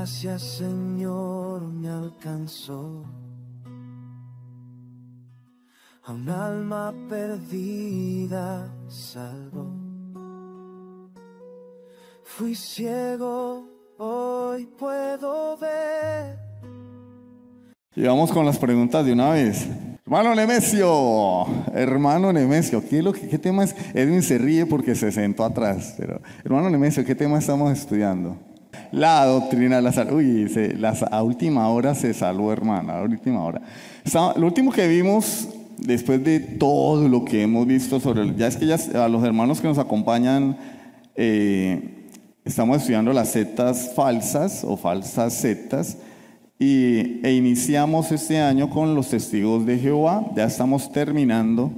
gracia, Señor, me alcanzó. A un alma perdida salvó. Fui ciego, hoy puedo ver. Y vamos con las preguntas de una vez. Hermano Nemesio, ¿qué tema es? Edwin se ríe porque se sentó atrás. Pero, hermano Nemesio, ¿qué tema estamos estudiando? La doctrina de la salud. Uy, a última hora se salvó, hermano, a última hora. Lo último que vimos, después de todo lo que hemos visto sobre... Ya es que a los hermanos que nos acompañan, estamos estudiando las sectas falsas o falsas sectas. E iniciamos este año con los testigos de Jehová. Ya estamos terminando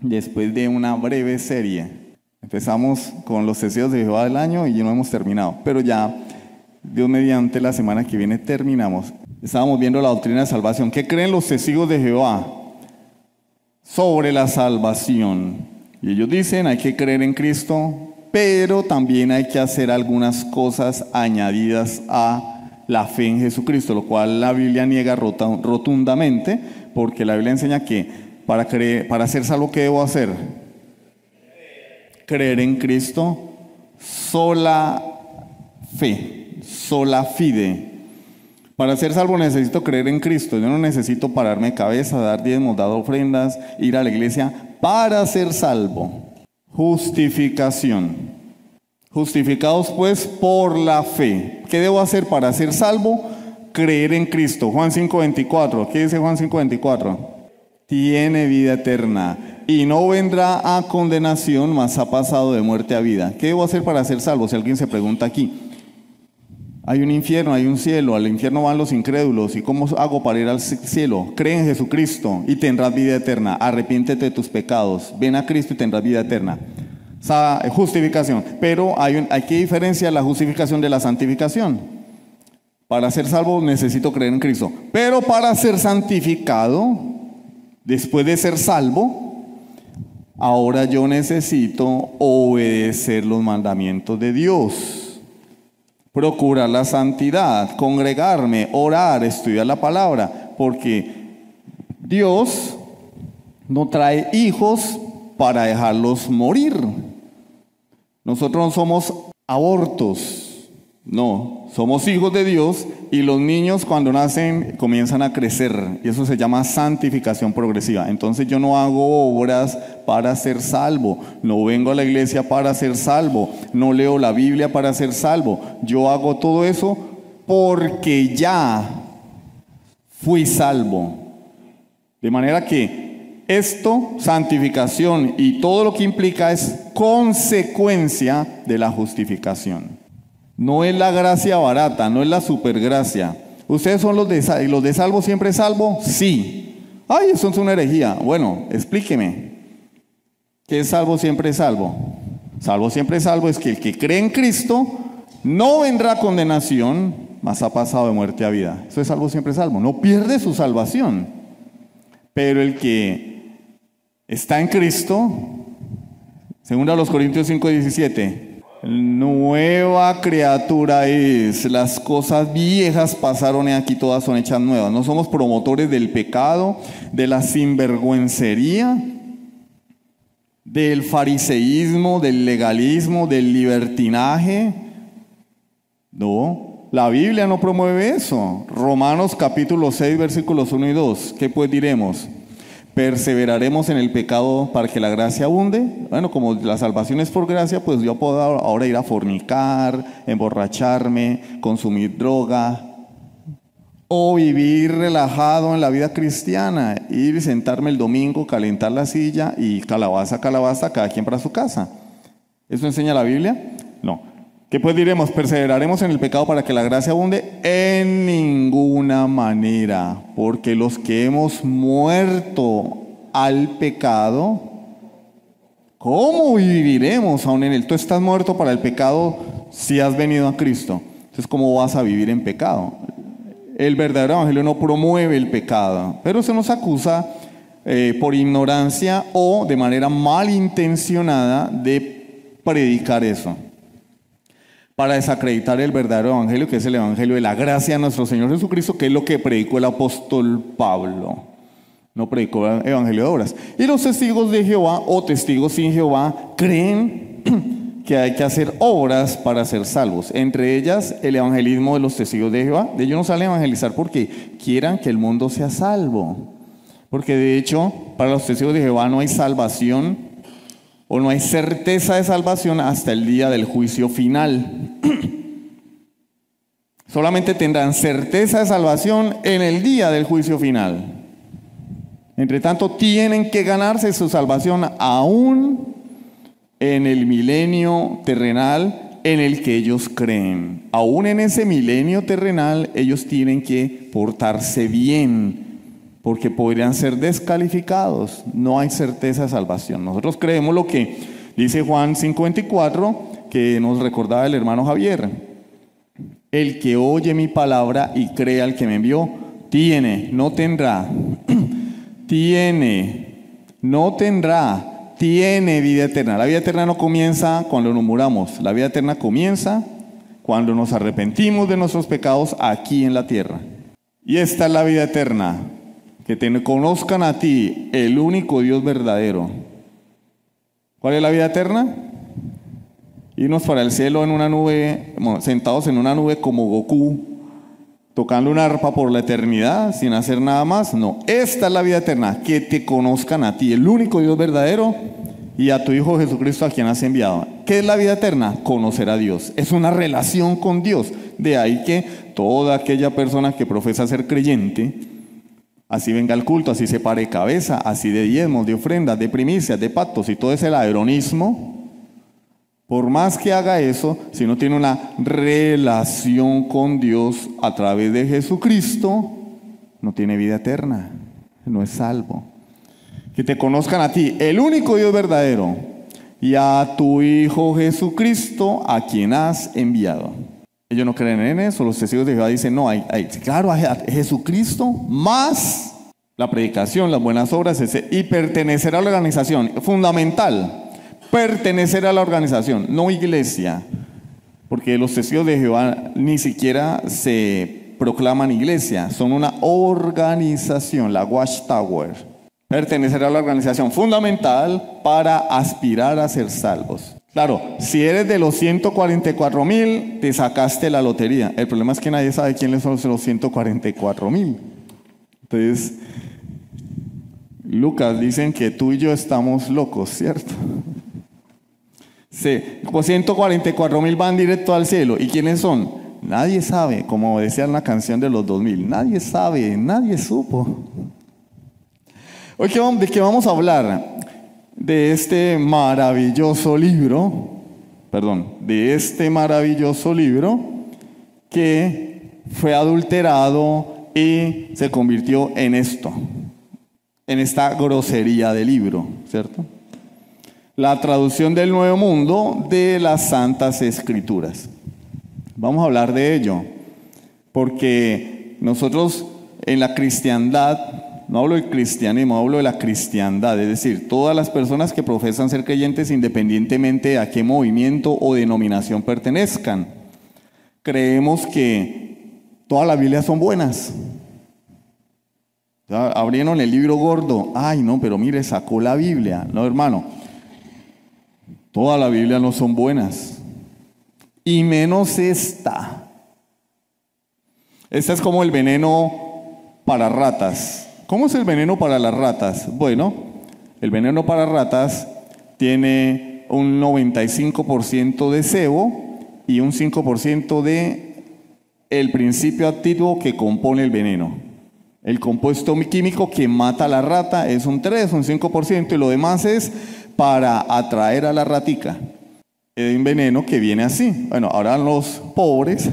después de una breve serie. Empezamos con los testigos de Jehová del año y no hemos terminado, pero ya Dios mediante la semana que viene terminamos. Estábamos viendo la doctrina de salvación. ¿Qué creen los testigos de Jehová sobre la salvación? Y ellos dicen, hay que creer en Cristo, pero también hay que hacer algunas cosas añadidas a la fe en Jesucristo, lo cual la Biblia niega rotundamente, porque la Biblia enseña que para ser salvo, ¿qué debo hacer? Creer en Cristo, sola fe, sola fide. Para ser salvo necesito creer en Cristo. Yo no necesito pararme de cabeza, dar diezmos, dar ofrendas, ir a la iglesia para ser salvo. Justificación. Justificados pues por la fe. ¿Qué debo hacer para ser salvo? Creer en Cristo. Juan 5:24. ¿Qué dice Juan 5:24? Tiene vida eterna y no vendrá a condenación, mas ha pasado de muerte a vida. ¿Qué debo hacer para ser salvo? Si alguien se pregunta aquí. Hay un infierno, hay un cielo. Al infierno van los incrédulos. ¿Y cómo hago para ir al cielo? Cree en Jesucristo y tendrás vida eterna. Arrepiéntete de tus pecados. Ven a Cristo y tendrás vida eterna. Justificación. Pero hay que diferenciar la justificación de la santificación. Para ser salvo necesito creer en Cristo. Pero para ser santificado, después de ser salvo, ahora yo necesito obedecer los mandamientos de Dios. Procurar la santidad, congregarme, orar, estudiar la palabra. Porque Dios no trae hijos para dejarlos morir. Nosotros no somos abortos, no, somos hijos de Dios y los niños cuando nacen comienzan a crecer y eso se llama santificación progresiva. Entonces yo no hago obras para ser salvo, no vengo a la iglesia para ser salvo, no leo la Biblia para ser salvo. Yo hago todo eso porque ya fui salvo. De manera que esto, santificación y todo lo que implica es consecuencia de la justificación. No es la gracia barata, no es la supergracia. ¿Ustedes son los de salvo siempre salvo? Sí. Ay, eso es una herejía. Bueno, explíqueme. ¿Qué es salvo siempre salvo? Salvo siempre salvo es que el que cree en Cristo no vendrá a condenación, mas ha pasado de muerte a vida. Eso es salvo siempre salvo. No pierde su salvación. Pero el que está en Cristo, según a los Corintios 5:17, nueva criatura es, las cosas viejas pasaron y aquí todas son hechas nuevas. No somos promotores del pecado, de la sinvergüencería, del fariseísmo, del legalismo, del libertinaje. No, la Biblia no promueve eso. Romanos capítulo 6 versículos 1 y 2. ¿Qué pues diremos? ¿Perseveraremos en el pecado para que la gracia abunde? Bueno, como la salvación es por gracia, pues yo puedo ahora ir a fornicar, emborracharme, consumir droga, o vivir relajado en la vida cristiana, ir y sentarme el domingo, calentar la silla y calabaza, cada quien para su casa. ¿Eso enseña la Biblia? No. ¿Qué pues diremos? ¿Perseveraremos en el pecado para que la gracia abunde? En ninguna manera, porque los que hemos muerto al pecado, ¿cómo viviremos aún en él? Tú estás muerto para el pecado si has venido a Cristo. Entonces, ¿cómo vas a vivir en pecado? El verdadero evangelio no promueve el pecado, pero se nos acusa por ignorancia o de manera malintencionada de predicar eso. para desacreditar el verdadero evangelio, que es el evangelio de la gracia de nuestro Señor Jesucristo, que es lo que predicó el apóstol Pablo. No predicó el evangelio de obras. Y los testigos de Jehová o testigos sin Jehová creen que hay que hacer obras para ser salvos. Entre ellas, el evangelismo de los testigos de Jehová. Ellos no salen a evangelizar porque quieran que el mundo sea salvo. Porque de hecho, para los testigos de Jehová no hay salvación o no hay certeza de salvación hasta el día del juicio final. Solamente tendrán certeza de salvación en el día del juicio final. Entre tanto, tienen que ganarse su salvación aún en el milenio terrenal en el que ellos creen. Aún en ese milenio terrenal, ellos tienen que portarse bien, porque podrían ser descalificados. No hay certeza de salvación. Nosotros creemos lo que dice Juan 5:24, que nos recordaba el hermano Javier. El que oye mi palabra y cree al que me envió, tiene, no tendrá. Tiene vida eterna. La vida eterna no comienza cuando nos muramos. La vida eterna comienza cuando nos arrepentimos de nuestros pecados aquí en la tierra. Y esta es la vida eterna, que te conozcan a ti, el único Dios verdadero. ¿Cuál es la vida eterna? Irnos para el cielo en una nube, sentados en una nube como Goku, tocando una arpa por la eternidad sin hacer nada más. No, esta es la vida eterna, que te conozcan a ti, el único Dios verdadero, y a tu Hijo Jesucristo, a quien has enviado. ¿Qué es la vida eterna? Conocer a Dios. Es una relación con Dios. De ahí que toda aquella persona que profesa ser creyente, así venga al culto, así se pare cabeza, así de diezmos, de ofrendas, de primicias, de pactos y todo ese ladronismo, por más que haga eso, si no tiene una relación con Dios a través de Jesucristo, no tiene vida eterna, no es salvo. Que te conozcan a ti, el único Dios verdadero, y a tu Hijo Jesucristo, a quien has enviado. Ellos no creen en eso. Los testigos de Jehová dicen, no, claro, a Jesucristo más la predicación, las buenas obras, y pertenecer a la organización, fundamental. Pertenecer a la organización, no iglesia, porque los testigos de Jehová ni siquiera se proclaman iglesia, son una organización, la Watchtower. Pertenecer a la organización fundamental para aspirar a ser salvos. Claro, si eres de los 144,000, te sacaste la lotería. El problema es que nadie sabe quiénes son los 144,000. Entonces, Lucas, dicen que tú y yo estamos locos, ¿cierto? Sí, pues 144,000 van directo al cielo. ¿Y quiénes son? Nadie sabe, como decía en la canción de los 2000. Nadie sabe, nadie supo. Hoy, ¿de qué vamos a hablar? De este maravilloso libro, que fue adulterado y se convirtió en esto, en esta grosería de libro, ¿cierto? La traducción del Nuevo Mundo de las Santas Escrituras. Vamos a hablar de ello, porque nosotros en la cristiandad, no hablo del cristianismo, hablo de la cristiandad, es decir, todas las personas que profesan ser creyentes independientemente a qué movimiento o denominación pertenezcan, creemos que todas las Biblias son buenas. Ya abrieron el libro gordo, ay no, pero mire, sacó la Biblia. No, hermano, toda la Biblia no son buenas, y menos esta. Esta es como el veneno para ratas. ¿Cómo es el veneno para las ratas? Bueno, el veneno para ratas tiene un 95% de sebo y un 5% de el principio activo que compone el veneno. El compuesto químico que mata a la rata es un 3, un 5%, y lo demás es para atraer a la ratica. Es un veneno que viene así. Bueno, ahora los pobres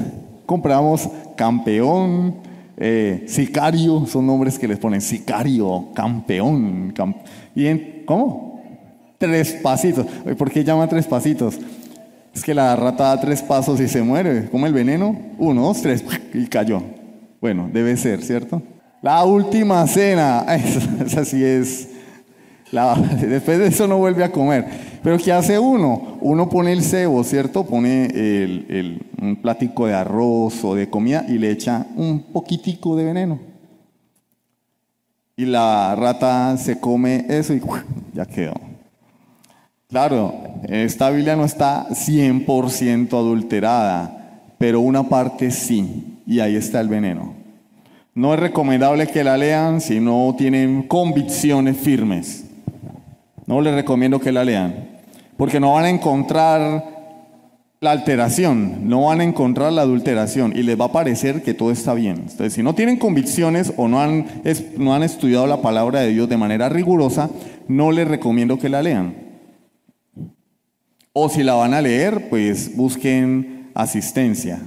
compramos Campeón, Sicario, son nombres que les ponen, Sicario, Campeón. ¿Cómo? 3 pasitos. ¿Por qué llama 3 pasitos? Es que la rata da 3 pasos y se muere. ¿Cómo el veneno? 1, 2, 3 y cayó. Bueno, debe ser, ¿cierto? La última cena, esa sí es. Después de eso no vuelve a comer. Pero ¿qué hace uno? Uno pone el cebo, ¿cierto? Pone un platico de arroz o de comida y le echa un poquitico de veneno. Y la rata se come eso y ya quedó. Claro, esta Biblia no está 100% adulterada, pero una parte sí, y ahí está el veneno. No es recomendable que la lean si no tienen convicciones firmes. No les recomiendo que la lean, porque no van a encontrar la alteración, no van a encontrar la adulteración y les va a parecer que todo está bien. Entonces, si no tienen convicciones o no han estudiado la palabra de Dios de manera rigurosa, no les recomiendo que la lean. O si la van a leer, pues busquen asistencia,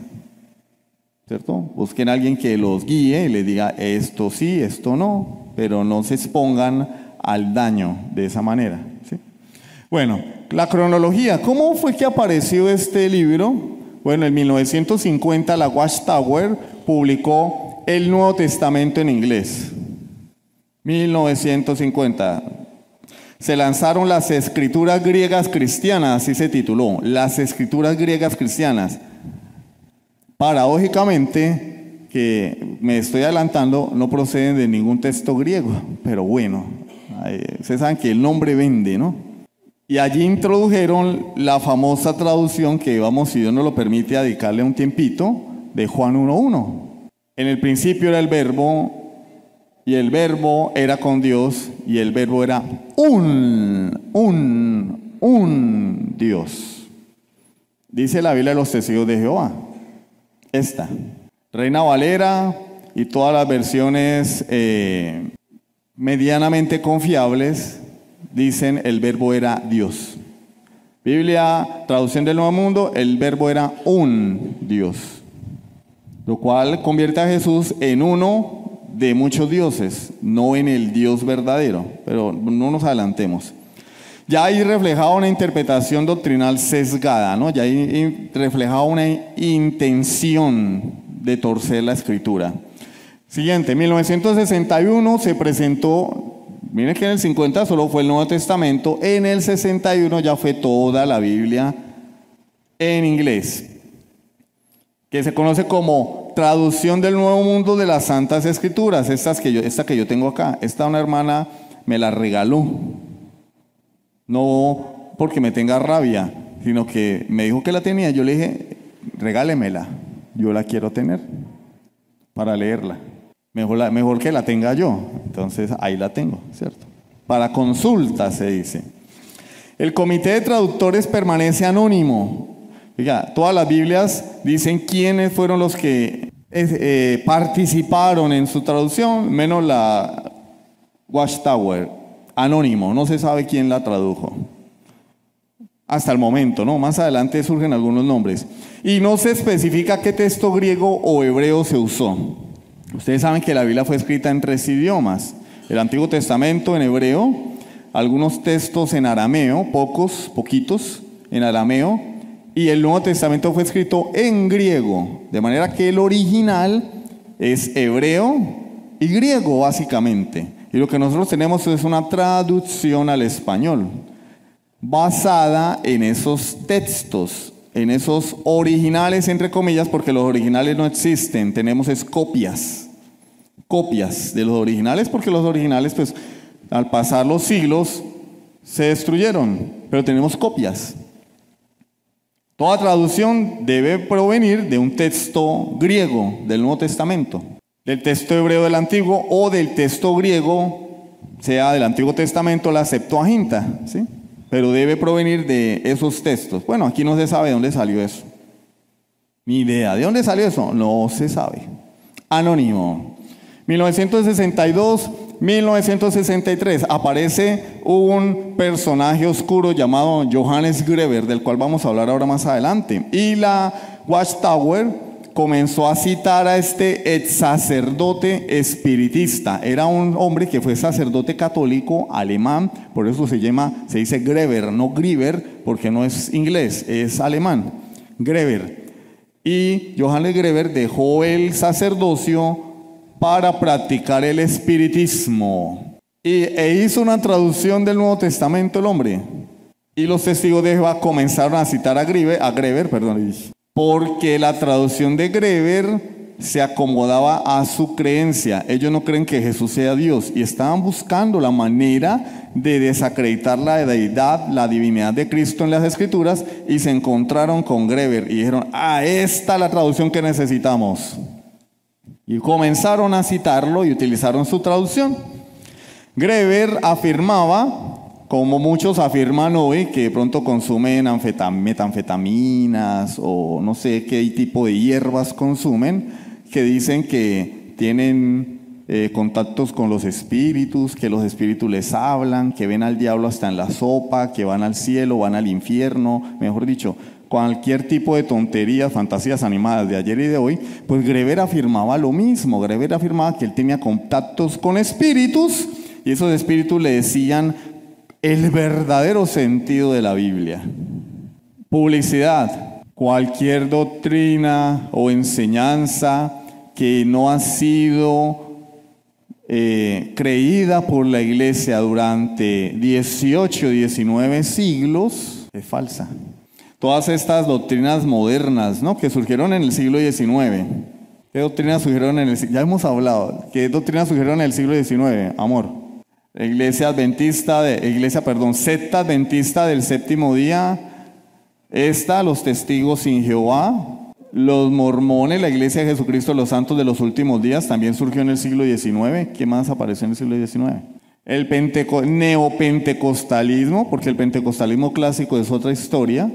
¿cierto? Busquen a alguien que los guíe y les diga esto sí, esto no, pero no se expongan al daño de esa manera, ¿sí? Bueno, la cronología. ¿Cómo fue que apareció este libro? Bueno, en 1950 la Watchtower publicó el Nuevo Testamento en inglés. 1950. Se lanzaron las Escrituras Griegas Cristianas, así se tituló, las Escrituras Griegas Cristianas. Paradójicamente, que me estoy adelantando, no proceden de ningún texto griego, pero bueno, ustedes saben que el nombre vende, ¿no? Y allí introdujeron la famosa traducción que vamos, si Dios nos lo permite, a dedicarle un tiempito, de Juan 1:1. En el principio era el Verbo, y el Verbo era con Dios, y el Verbo era un Dios. Dice la Biblia de los Testigos de Jehová. Esta, Reina Valera y todas las versiones medianamente confiables dicen el Verbo era Dios. Biblia, traducción del Nuevo Mundo, el Verbo era un Dios, lo cual convierte a Jesús en uno de muchos dioses, no en el Dios verdadero, pero no nos adelantemos. Ya hay reflejado una interpretación doctrinal sesgada, ¿no? Ya hay reflejado una intención de torcer la Escritura. Siguiente, 1961 se presentó, miren que en el 50 solo fue el Nuevo Testamento, en el 61 ya fue toda la Biblia en inglés, que se conoce como Traducción del Nuevo Mundo de las Santas Escrituras. Esta que yo tengo acá, una hermana me la regaló. No porque me tenga rabia, sino que me dijo que la tenía. Yo le dije, regálemela, yo la quiero tener para leerla. Mejor que la tenga yo. Entonces ahí la tengo, ¿cierto? Para consulta se dice. El comité de traductores permanece anónimo. Oiga, todas las Biblias dicen quiénes fueron los que participaron en su traducción, menos la Watchtower, anónimo, no se sabe quién la tradujo. Hasta el momento, ¿no? Más adelante surgen algunos nombres. Y no se especifica qué texto griego o hebreo se usó. Ustedes saben que la Biblia fue escrita en 3 idiomas. El Antiguo Testamento en hebreo, algunos textos en arameo, poquitos en arameo, y el Nuevo Testamento fue escrito en griego, de manera que el original es hebreo y griego básicamente. Y lo que nosotros tenemos es una traducción al español, basada en esos textos, en esos originales, entre comillas, porque los originales no existen, tenemos es copias de los originales, porque los originales, pues, al pasar los siglos, se destruyeron, pero tenemos copias. Toda traducción debe provenir de un texto griego del Nuevo Testamento, del texto hebreo del Antiguo o del texto griego, sea del Antiguo Testamento, la Septuaginta, ¿sí? Pero debe provenir de esos textos. Bueno, aquí no se sabe de dónde salió eso. Ni idea. ¿De dónde salió eso? No se sabe. Anónimo. 1962, 1963, aparece un personaje oscuro llamado Johannes Greber, del cual vamos a hablar ahora más adelante. Y la Watchtower comenzó a citar a este ex sacerdote espiritista. Era un hombre que fue sacerdote católico alemán, por eso se dice Greber, no Grieber, porque no es inglés, es alemán. Greber. Y Johannes Greber dejó el sacerdocio para practicar el espiritismo. E hizo una traducción del Nuevo Testamento el hombre. Y los testigos de Jehová comenzaron a citar a Greber, porque la traducción de Greber se acomodaba a su creencia. Ellos no creen que Jesús sea Dios y estaban buscando la manera de desacreditar la deidad, la divinidad de Cristo en las Escrituras, y se encontraron con Greber y dijeron: esta es la traducción que necesitamos. Y comenzaron a citarlo y utilizaron su traducción. Greber afirmaba, como muchos afirman hoy, que de pronto consumen metanfetaminas o no sé qué tipo de hierbas consumen, que dicen que tienen contactos con los espíritus, que los espíritus les hablan, que ven al diablo hasta en la sopa, que van al cielo, van al infierno, mejor dicho, cualquier tipo de tonterías, fantasías animadas de ayer y de hoy. Pues Greber afirmaba lo mismo. Greber afirmaba que él tenía contactos con espíritus y esos espíritus le decían el verdadero sentido de la Biblia. Publicidad: cualquier doctrina o enseñanza que no ha sido creída por la iglesia durante 18, 19 siglos es falsa. Todas estas doctrinas modernas, ¿no?, que surgieron en el siglo XIX. ¿Qué doctrinas surgieron en el siglo? Ya hemos hablado. ¿Qué doctrinas surgieron en el siglo XIX, amor? Secta adventista del séptimo día, los testigos sin Jehová, los mormones, la iglesia de Jesucristo de los santos de los últimos días, también surgió en el siglo XIX. ¿Qué más apareció en el siglo XIX? El neopentecostalismo, porque el pentecostalismo clásico es otra historia.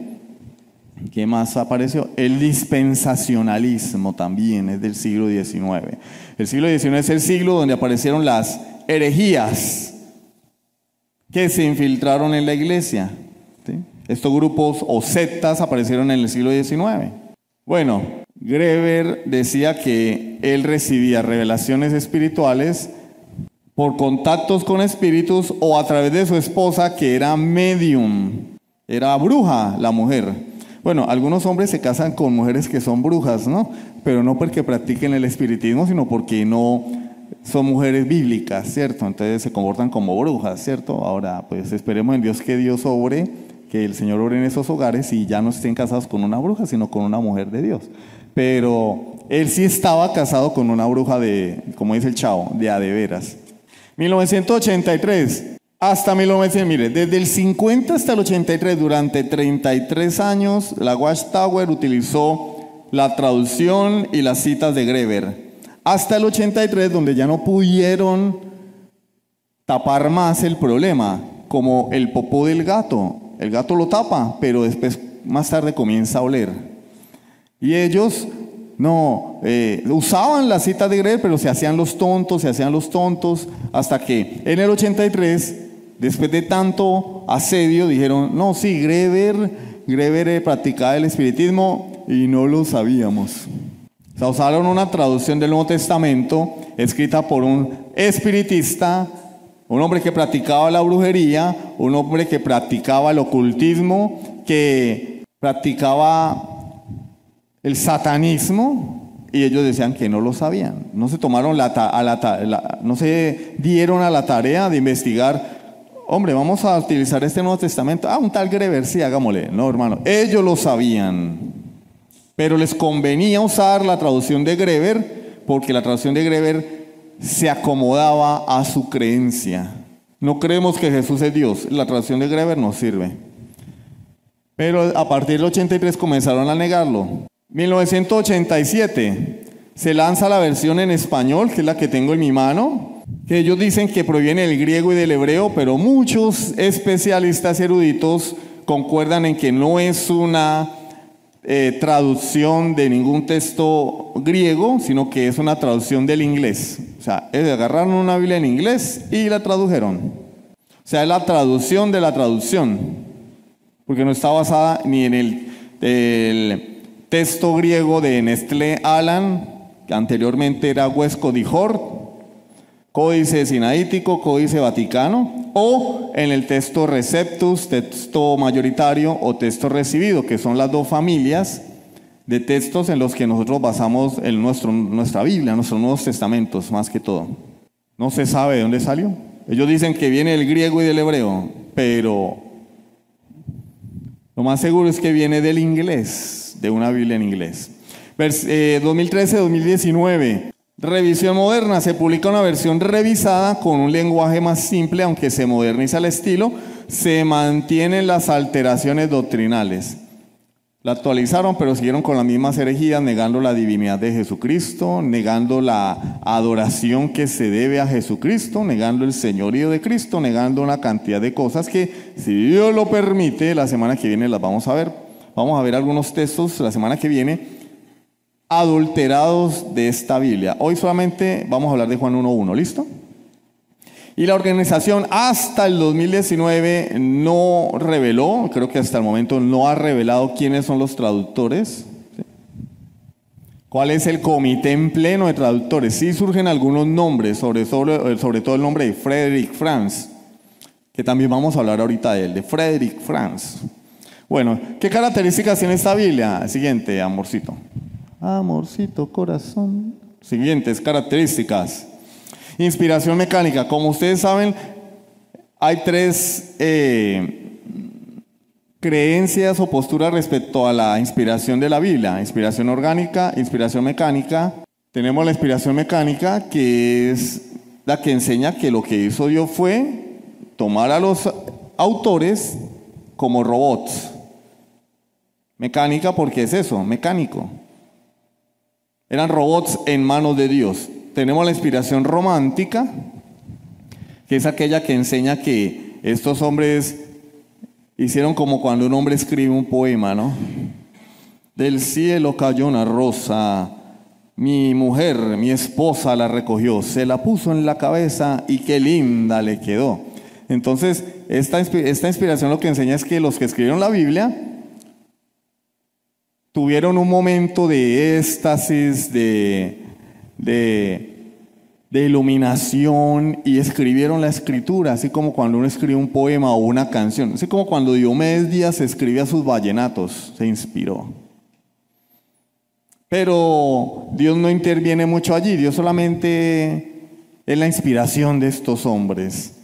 ¿Qué más apareció? El dispensacionalismo también es del siglo XIX. El siglo XIX es el siglo donde aparecieron las herejías que se infiltraron en la iglesia, ¿sí? Estos grupos o sectas aparecieron en el siglo XIX. Bueno, Greber decía que él recibía revelaciones espirituales por contactos con espíritus o a través de su esposa, que era medium, era bruja la mujer. Bueno, algunos hombres se casan con mujeres que son brujas, ¿no? Pero no porque practiquen el espiritismo, sino porque no son mujeres bíblicas, ¿cierto? Entonces se comportan como brujas, ¿cierto? Ahora, pues esperemos en Dios que Dios obre, que el Señor obre en esos hogares y ya no estén casados con una bruja, sino con una mujer de Dios. Pero él sí estaba casado con una bruja de, como dice el chavo, de a de veras. 1983 hasta 1900, mire, desde el 50 hasta el 83, durante 33 años, la Watchtower utilizó la traducción y las citas de Greber. Hasta el 83, donde ya no pudieron tapar más el problema, como el popó del gato. El gato lo tapa, pero después, más tarde, comienza a oler. Y ellos no usaban las citas de Greber, pero se hacían los tontos, hasta que en el 83, después de tanto asedio, dijeron: no, sí, Greber practicaba el espiritismo y no lo sabíamos. O sea, usaron una traducción del Nuevo Testamento escrita por un espiritista, un hombre que practicaba la brujería, un hombre que practicaba el ocultismo, que practicaba el satanismo, y ellos decían que no lo sabían. No se tomaron no se dieron a la tarea de investigar. Hombre, vamos a utilizar este Nuevo Testamento. Un tal Greber, sí, hagámosle. No, hermano, ellos lo sabían. Pero les convenía usar la traducción de Greber, porque la traducción de Greber se acomodaba a su creencia. No creemos que Jesús es Dios. La traducción de Greber nos sirve. Pero a partir del 83 comenzaron a negarlo. 1987 se lanza la versión en español, que es la que tengo en mi mano, que ellos dicen que proviene del griego y del hebreo, pero muchos especialistas eruditos concuerdan en que no es una traducción de ningún texto griego, sino que es una traducción del inglés. O sea, agarraron una Biblia en inglés y la tradujeron. O sea, es la traducción de la traducción, porque no está basada ni en el texto griego de Nestlé Aland, que anteriormente era West Codijort, Códice Sinaítico, Códice Vaticano, o en el texto Receptus, texto mayoritario, o texto recibido, que son las dos familias de textos en los que nosotros basamos nuestra Biblia, nuestros Nuevos Testamentos, más que todo. No se sabe de dónde salió. Ellos dicen que viene del griego y del hebreo, pero Lo más seguro es que viene del inglés, de una Biblia en inglés. 2013-2019. Revisión moderna. Se publica una versión revisada con un lenguaje más simple, aunque se moderniza el estilo. Se mantienen las alteraciones doctrinales. La actualizaron, pero siguieron con las mismas herejías, negando la divinidad de Jesucristo, negando la adoración que se debe a Jesucristo, negando el señorío de Cristo, negando una cantidad de cosas que, si Dios lo permite, la semana que viene las vamos a ver. Vamos a ver algunos textos la semana que viene adulterados de esta Biblia. Hoy solamente vamos a hablar de Juan 1:1, ¿listo? Y la organización hasta el 2019 no reveló, creo que hasta el momento no ha revelado quiénes son los traductores. ¿Sí? ¿Cuál es el comité en pleno de traductores? Sí surgen algunos nombres, sobre todo el nombre de Frederick Franz, que también vamos a hablar ahorita de él, de Frederick Franz. Bueno, ¿qué características tiene esta Biblia? Siguiente, amorcito. Amorcito, corazón. Siguientes características. Inspiración mecánica. Como ustedes saben, hay tres creencias o posturas respecto a la inspiración de la Biblia. Inspiración orgánica, inspiración mecánica. Tenemos la inspiración mecánica, que es la que enseña que lo que hizo Dios fue tomar a los autores como robots. Mecánica, porque es eso, mecánico. Eran robots en manos de Dios. Tenemos la inspiración romántica, que es aquella que enseña que estos hombres hicieron como cuando un hombre escribe un poema, ¿no? Del cielo cayó una rosa, mi mujer, mi esposa la recogió, se la puso en la cabeza y qué linda le quedó. Entonces, esta inspiración lo que enseña es que los que escribieron la Biblia tuvieron un momento de éxtasis, de iluminación, y escribieron la escritura, así como cuando uno escribe un poema o una canción, así como cuando Diomedes Díaz escribía sus vallenatos, se inspiró. Pero Dios no interviene mucho allí, Dios solamente es la inspiración de estos hombres.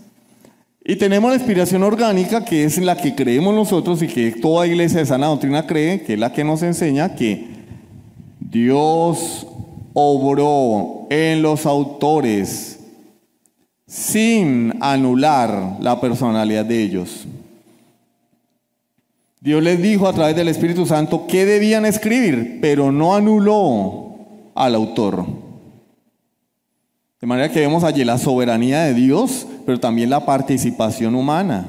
Y tenemos la inspiración orgánica, que es la que creemos nosotros y que toda iglesia de sana doctrina cree, que es la que nos enseña que Dios obró en los autores sin anular la personalidad de ellos. Dios les dijo a través del Espíritu Santo qué debían escribir, pero no anuló al autor. De manera que vemos allí la soberanía de Dios, pero también la participación humana.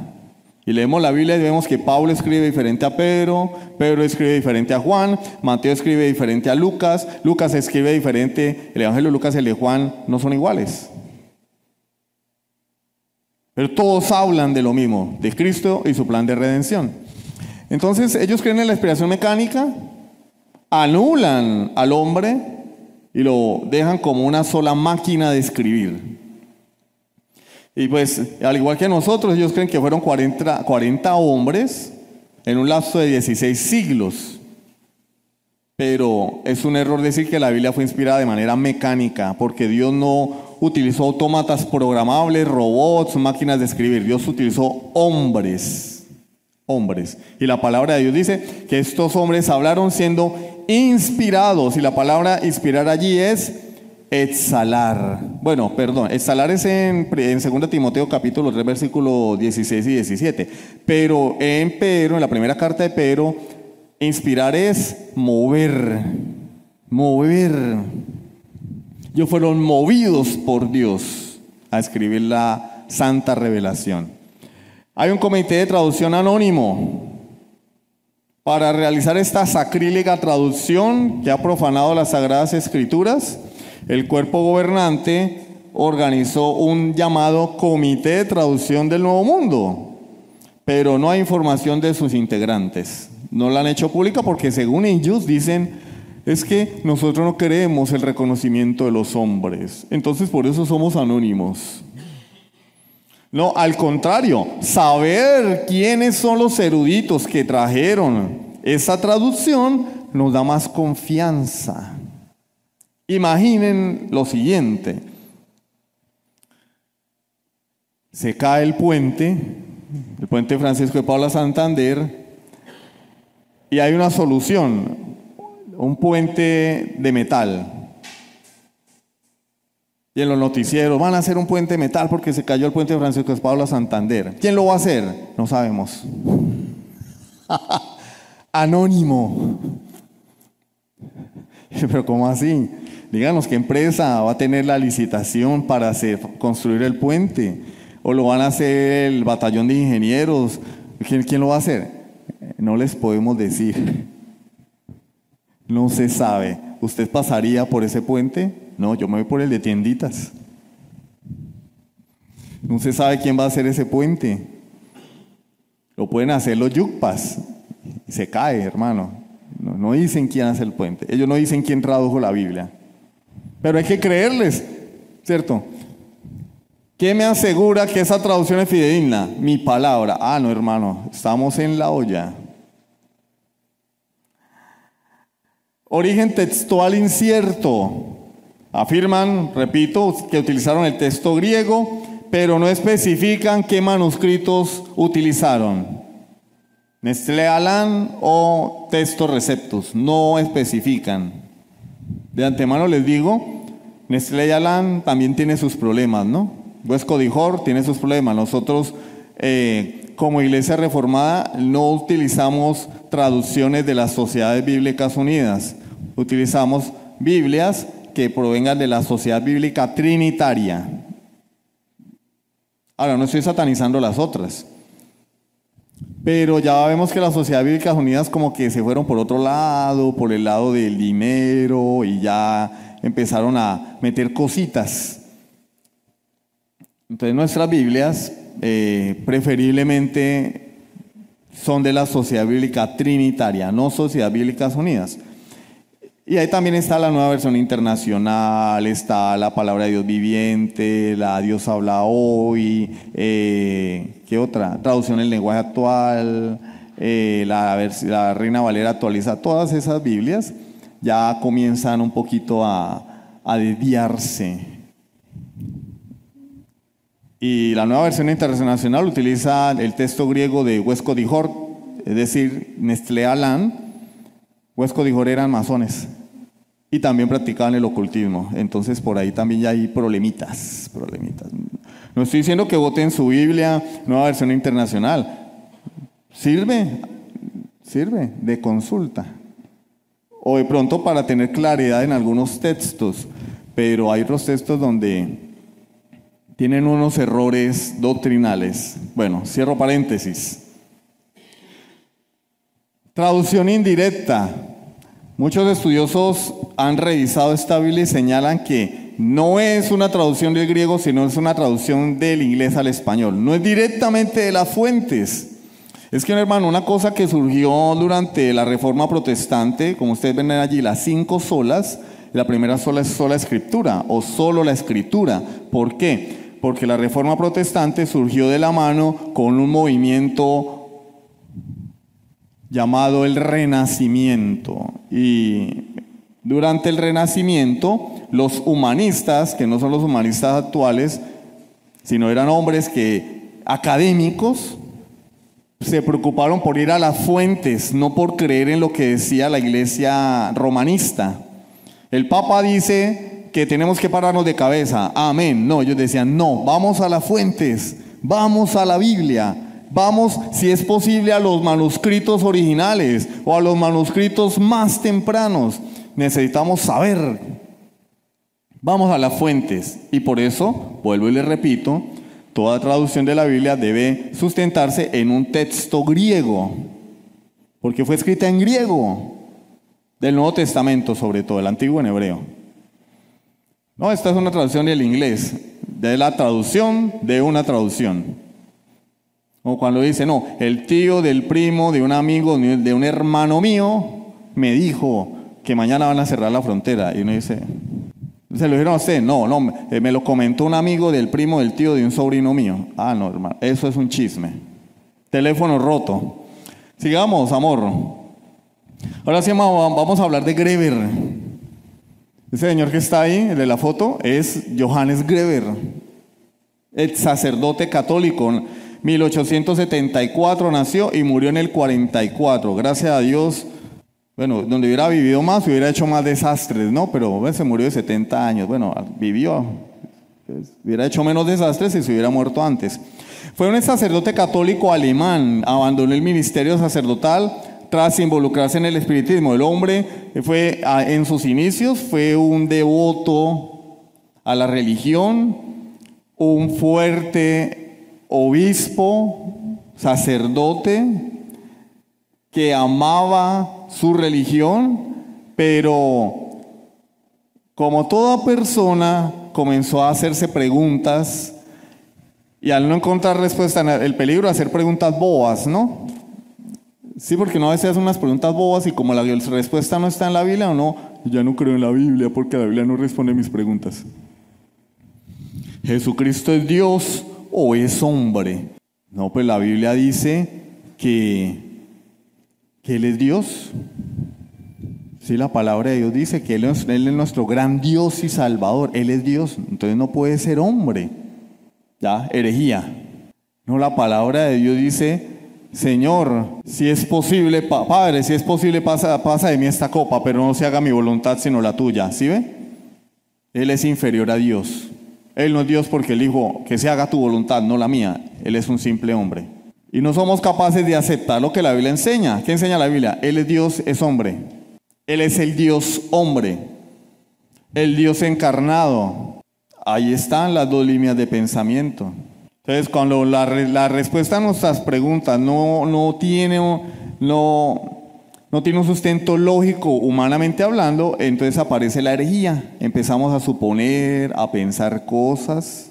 Y leemos la Biblia y vemos que Pablo escribe diferente a Pedro, Pedro escribe diferente a Juan, Mateo escribe diferente a Lucas, Lucas escribe diferente, el Evangelio de Lucas y el de Juan no son iguales. Pero todos hablan de lo mismo, de Cristo y su plan de redención. Entonces ellos creen en la inspiración mecánica, anulan al hombre y lo dejan como una sola máquina de escribir. Y pues, al igual que nosotros, ellos creen que fueron 40 hombres en un lapso de 16 siglos. Pero es un error decir que la Biblia fue inspirada de manera mecánica, porque Dios no utilizó autómatas programables, robots, máquinas de escribir. Dios utilizó hombres. Y la palabra de Dios dice que estos hombres hablaron siendo inspirados. Y la palabra inspirar allí es exhalar. Bueno, perdón, exhalar es en 2 Timoteo capítulo 3, versículos 16 y 17. Pero en la primera carta de Pedro, inspirar es mover. Ellos fueron movidos por Dios a escribir la santa revelación. Hay un comité de traducción anónimo para realizar esta sacrílega traducción que ha profanado las Sagradas Escrituras. El cuerpo gobernante organizó un llamado Comité de Traducción del Nuevo Mundo, pero no hay información de sus integrantes. No la han hecho pública porque, según ellos, dicen, es que nosotros no queremos el reconocimiento de los hombres, entonces por eso somos anónimos. No, al contrario, saber quiénes son los eruditos que trajeron esa traducción nos da más confianza. Imaginen lo siguiente: se cae el puente Francisco de Paula Santander, y hay una solución, un puente de metal. Y en los noticieros van a hacer un puente de metal porque se cayó el puente de Francisco Espadola Santander. ¿Quién lo va a hacer? No sabemos. Anónimo. Pero ¿cómo así? Díganos qué empresa va a tener la licitación para construir el puente. ¿O lo van a hacer el batallón de ingenieros? ¿Quién lo va a hacer? No les podemos decir. No se sabe. ¿Usted pasaría por ese puente? No, yo me voy por el de tienditas. No se sabe quién va a hacer ese puente. Lo pueden hacer los yucpas. Y se cae, hermano. No dicen quién hace el puente. Ellos no dicen quién tradujo la Biblia. Pero hay que creerles, ¿cierto? ¿Qué me asegura que esa traducción es fidedigna? Mi palabra. Ah, no, hermano, estamos en la olla. Origen textual incierto. Afirman, repito, que utilizaron el texto griego, pero no especifican qué manuscritos utilizaron. Nestlé Aland o Textus Receptus. No especifican. De antemano les digo, Nestlé Aland también tiene sus problemas, ¿no? Westcott y Hort tiene sus problemas. Nosotros, como Iglesia Reformada, no utilizamos traducciones de las Sociedades Bíblicas Unidas. Utilizamos Biblias que provengan de la Sociedad Bíblica Trinitaria. Ahora, no estoy satanizando las otras, pero ya vemos que las Sociedades Bíblicas Unidas como que se fueron por otro lado, por el lado del dinero, y ya empezaron a meter cositas. Entonces nuestras Biblias preferiblemente son de la Sociedad Bíblica Trinitaria, no Sociedades Bíblicas Unidas. Y ahí también está la Nueva Versión Internacional, está la Palabra de Dios Viviente, la Dios Habla Hoy, ¿qué otra? Traducción en lenguaje actual, la Reina Valera actualiza. Todas esas Biblias ya comienzan un poquito a desviarse. Y la Nueva Versión Internacional utiliza el texto griego de Westcott y Hort, es decir, Nestlé Aland. Westcott y Hort eran masones y también practicaban el ocultismo. Entonces por ahí también ya hay problemitas. No estoy diciendo que voten su Biblia, Nueva Versión Internacional. Sirve de consulta. O de pronto para tener claridad en algunos textos. Pero hay otros textos donde tienen unos errores doctrinales. Bueno, cierro paréntesis. Traducción indirecta. Muchos estudiosos han revisado esta Biblia y señalan que no es una traducción del griego, sino es una traducción del inglés al español. No es directamente de las fuentes. Es que, hermano, una cosa que surgió durante la Reforma Protestante, como ustedes ven allí, las 5 solas, la primera sola es sola escritura o solo la escritura. ¿Por qué? Porque la Reforma Protestante surgió de la mano con un movimiento llamado el Renacimiento. Y durante el Renacimiento, los humanistas, que no son los humanistas actuales, sino eran hombres académicos, se preocuparon por ir a las fuentes, no por creer en lo que decía la iglesia romanista. El Papa dice que tenemos que pararnos de cabeza. Amén. No, ellos decían, no, vamos a las fuentes, vamos a la Biblia. Vamos, si es posible, a los manuscritos originales o a los manuscritos más tempranos. Necesitamos saber. Vamos a las fuentes. Y por eso, vuelvo y les repito, toda traducción de la Biblia debe sustentarse en un texto griego, porque fue escrita en griego, del Nuevo Testamento sobre todo, el Antiguo en hebreo. No, esta es una traducción del inglés, de la traducción de una traducción. O cuando dice, no, el tío del primo de un amigo, de un hermano mío, me dijo que mañana van a cerrar la frontera. Y uno dice, ¿se lo dijeron a usted? No, me lo comentó un amigo del primo del tío de un sobrino mío. Ah, no, hermano, eso es un chisme. Teléfono roto. Sigamos, amor. Ahora sí vamos a hablar de Greber. Ese señor que está ahí, el de la foto, es Johannes Greber, el sacerdote católico. 1874 nació y murió en el 44. Gracias a Dios, bueno, donde hubiera vivido más, hubiera hecho más desastres, ¿no? Pero bueno, se murió de 70 años. Bueno, vivió, hubiera hecho menos desastres si se hubiera muerto antes. Fue un sacerdote católico alemán, abandonó el ministerio sacerdotal tras involucrarse en el espiritismo. El hombre fue, en sus inicios, fue un devoto a la religión, un fuerte obispo, sacerdote, que amaba su religión, pero como toda persona comenzó a hacerse preguntas y al no encontrar respuesta, el peligro de hacer preguntas bobas, ¿no? Sí, porque no a veces hacen unas preguntas bobas y como la respuesta no está en la Biblia o no, ya no creo en la Biblia porque la Biblia no responde mis preguntas. ¿Jesucristo es Dios o es hombre? No, pues la Biblia dice que Él es Dios. Sí, la palabra de Dios dice que Él es nuestro gran Dios y Salvador. Él es Dios, entonces no puede ser hombre. Ya, herejía. No, la palabra de Dios dice: Señor, si es posible, Padre, si es posible, pasa de mí esta copa, pero no se haga mi voluntad sino la tuya. ¿Sí ve? Él es inferior a Dios. Él no es Dios porque Él dijo que se haga tu voluntad, no la mía. Él es un simple hombre. Y no somos capaces de aceptar lo que la Biblia enseña. ¿Qué enseña la Biblia? Él es Dios, es hombre. Él es el Dios hombre. El Dios encarnado. Ahí están las dos líneas de pensamiento. Entonces, cuando la respuesta a nuestras preguntas no tiene un sustento lógico, humanamente hablando, entonces aparece la herejía. Empezamos a suponer, a pensar cosas.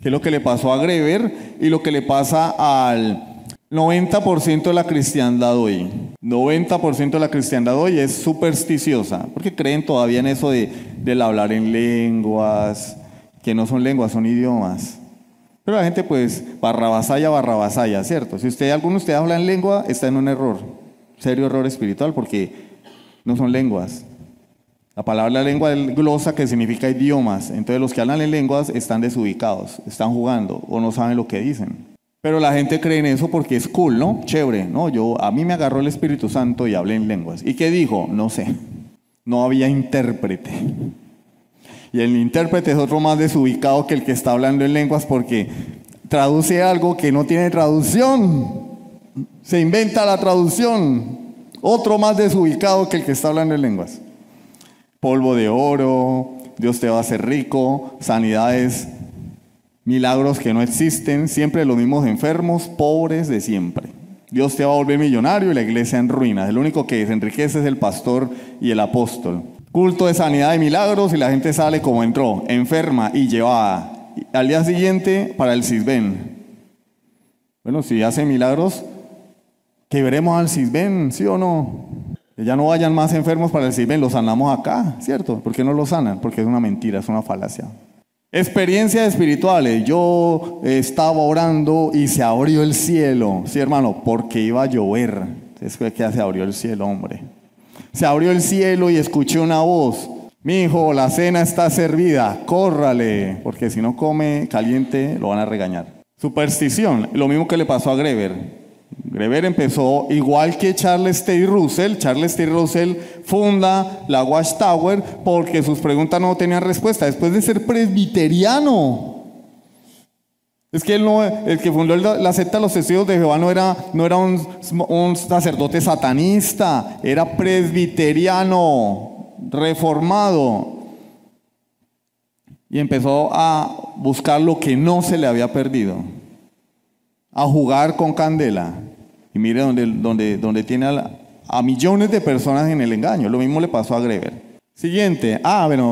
¿Qué es lo que le pasó a Greber y lo que le pasa al 90% de la cristiandad hoy? 90% de la cristiandad hoy es supersticiosa, porque creen todavía en eso del hablar en lenguas, que no son lenguas, son idiomas. Pero la gente pues barrabasaya, ¿cierto? Si alguno de ustedes habla en lengua, está en un error, serio error espiritual, porque no son lenguas. La palabra lengua es glosa, que significa idiomas. Entonces los que hablan en lenguas están desubicados, están jugando o no saben lo que dicen. Pero la gente cree en eso porque es cool, ¿no? Chévere, ¿no? A mí me agarró el Espíritu Santo y hablé en lenguas. ¿Y qué dijo? No sé. No había intérprete. Y el intérprete es otro más desubicado que el que está hablando en lenguas porque traduce algo que no tiene traducción. Se inventa la traducción. Otro más desubicado que el que está hablando en lenguas. Polvo de oro, Dios te va a hacer rico, sanidades, milagros que no existen, siempre los mismos enfermos, pobres de siempre. Dios te va a volver millonario y la iglesia en ruinas. El único que se enriquece es el pastor y el apóstol. Culto de sanidad y milagros y la gente sale como entró, enferma y llevada. Al día siguiente para el Sisbén. Bueno, si hace milagros, que veremos al Sisbén, ¿sí o no? Que ya no vayan más enfermos para el Sisbén, los sanamos acá, ¿cierto? ¿Por qué no los sanan? Porque es una mentira, es una falacia. Experiencias espirituales. Yo estaba orando y se abrió el cielo. Sí, hermano, porque iba a llover. Es que se abrió el cielo, hombre. Se abrió el cielo y escuché una voz. Mi hijo, la cena está servida, córrale, porque si no come caliente lo van a regañar. Superstición, lo mismo que le pasó a Greber. Greber empezó igual que Charles T. Russell. Charles T. Russell funda la Watchtower porque sus preguntas no tenían respuesta. Después de ser presbiteriano. Es que el que fundó la secta de los testigos de Jehová no era un sacerdote satanista, era presbiteriano, reformado. Y empezó a buscar lo que no se le había perdido. A jugar con candela. Y mire donde tiene a millones de personas en el engaño. Lo mismo le pasó a Greber. Siguiente.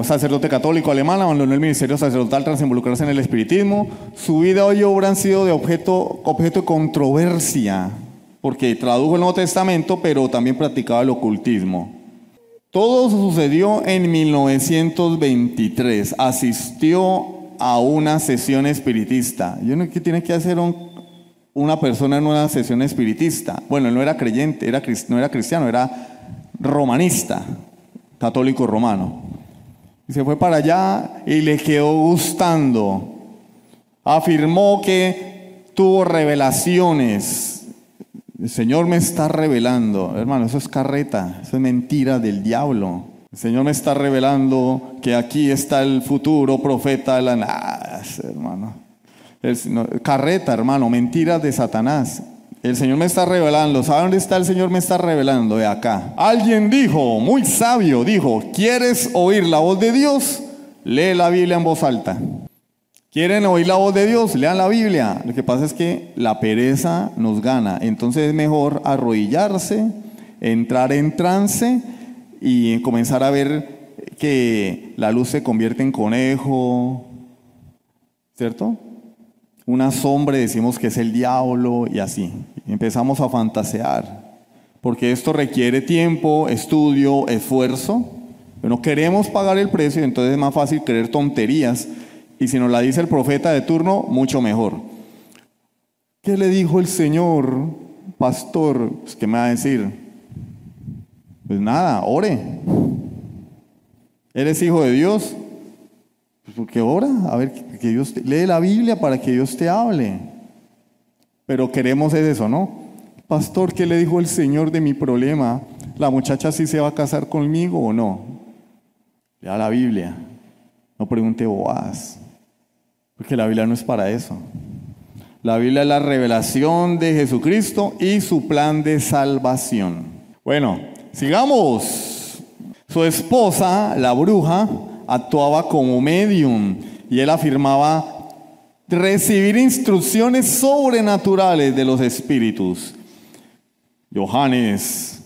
Sacerdote católico alemán, abandonó el ministerio sacerdotal tras involucrarse en el espiritismo. Su vida y obra han sido de objeto de controversia, porque tradujo el Nuevo Testamento, pero también practicaba el ocultismo. Todo sucedió en 1923. Asistió a una sesión espiritista. ¿Qué tiene que hacer una persona en una sesión espiritista? Bueno, él no era creyente, no era cristiano, era romanista, católico romano. Y se fue para allá y le quedó gustando. Afirmó que tuvo revelaciones. El Señor me está revelando. Hermano, eso es carreta, eso es mentira del diablo. El Señor me está revelando que aquí está el futuro profeta de la nada, hermano. Carreta, hermano, mentiras de Satanás. El Señor me está revelando. ¿Sabe dónde está el Señor? Me está revelando de acá. Alguien dijo, muy sabio, dijo: ¿quieres oír la voz de Dios? Lee la Biblia en voz alta. ¿Quieren oír la voz de Dios? Lean la Biblia. Lo que pasa es que la pereza nos gana. Entonces es mejor arrodillarse, entrar en trance y comenzar a ver que la luz se convierte en conejo, ¿cierto? Una sombra, decimos que es el diablo y así. Empezamos a fantasear, porque esto requiere tiempo, estudio, esfuerzo. Pero no queremos pagar el precio, entonces es más fácil creer tonterías. Y si nos la dice el profeta de turno, mucho mejor. ¿Qué le dijo el Señor, pastor? Pues, ¿qué me va a decir? Pues nada, ore. ¿Eres hijo de Dios? Pues porque ora, a ver, que Dios lee la Biblia para que Dios te hable. Pero queremos es eso, ¿no? Pastor, ¿qué le dijo el Señor de mi problema? ¿La muchacha sí se va a casar conmigo o no? Lea la Biblia, no pregunte bobadas, porque la Biblia no es para eso. La Biblia es la revelación de Jesucristo y su plan de salvación. Bueno, sigamos. Su esposa, la bruja, actuaba como medium y él afirmaba recibir instrucciones sobrenaturales de los espíritus. Johannes,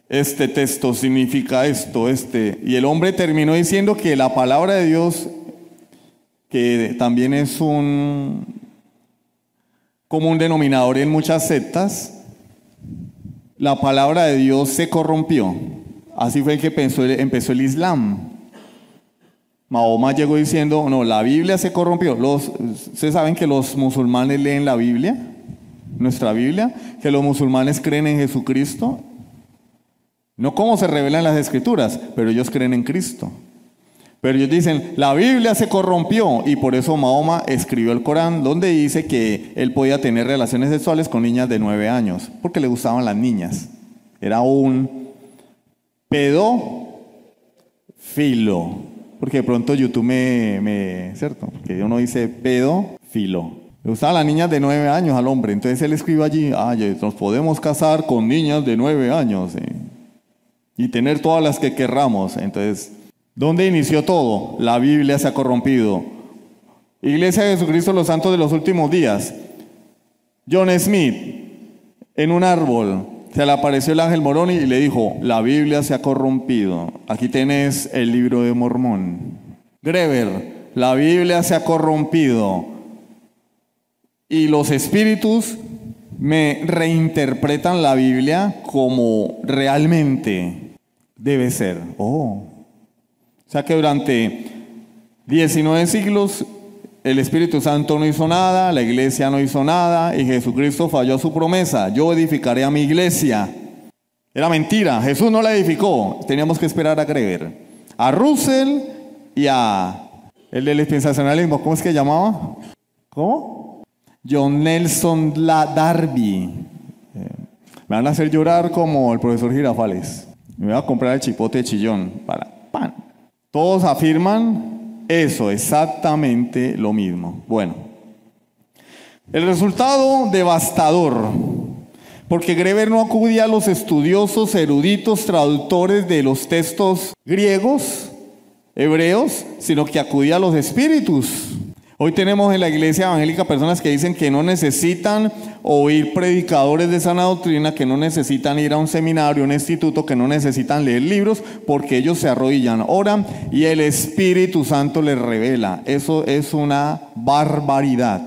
este texto significa esto, y el hombre terminó diciendo que la palabra de Dios, que también es un común denominador en muchas sectas, la palabra de Dios se corrompió. Así fue que empezó el Islam. Mahoma llegó diciendo, no, la Biblia se corrompió. ¿Ustedes saben que los musulmanes leen la Biblia? Nuestra Biblia, que los musulmanes creen en Jesucristo. No como se revelan las Escrituras, pero ellos creen en Cristo. Pero ellos dicen, la Biblia se corrompió, y por eso Mahoma escribió el Corán, donde dice que él podía tener relaciones sexuales con niñas de 9 años, porque le gustaban las niñas. Era un pedófilo, porque de pronto YouTube ¿cierto? Porque uno dice pedófilo. Le gustaban las niñas de 9 años al hombre, entonces él escribe allí, nos podemos casar con niñas de 9 años, y tener todas las que querramos. Entonces, ¿dónde inició todo? La Biblia se ha corrompido. Iglesia de Jesucristo de los Santos de los Últimos Días. John Smith, en un árbol, se le apareció el ángel Moroni y le dijo, la Biblia se ha corrompido. Aquí tenés el libro de Mormón. Greber, la Biblia se ha corrompido. Y los espíritus me reinterpretan la Biblia como realmente debe ser. O sea que durante 19 siglos el Espíritu Santo no hizo nada, la iglesia no hizo nada y Jesucristo falló su promesa. Yo edificaré a mi iglesia. Era mentira, Jesús no la edificó. Teníamos que esperar a Greber, a Russell y a el del dispensacionalismo. ¿Cómo es que llamaba? ¿Cómo? John Nelson Darby. Me van a hacer llorar como el profesor Girafales. Me voy a comprar el chipote de chillón para pan. Todos afirman eso, exactamente lo mismo. Bueno, el resultado devastador, porque Greber no acudía a los estudiosos, eruditos, traductores de los textos griegos, hebreos, sino que acudía a los espíritus. Hoy tenemos en la iglesia evangélica personas que dicen que no necesitan oír predicadores de sana doctrina, que no necesitan ir a un seminario, un instituto, que no necesitan leer libros, porque ellos se arrodillan, oran y el Espíritu Santo les revela. Eso es una barbaridad.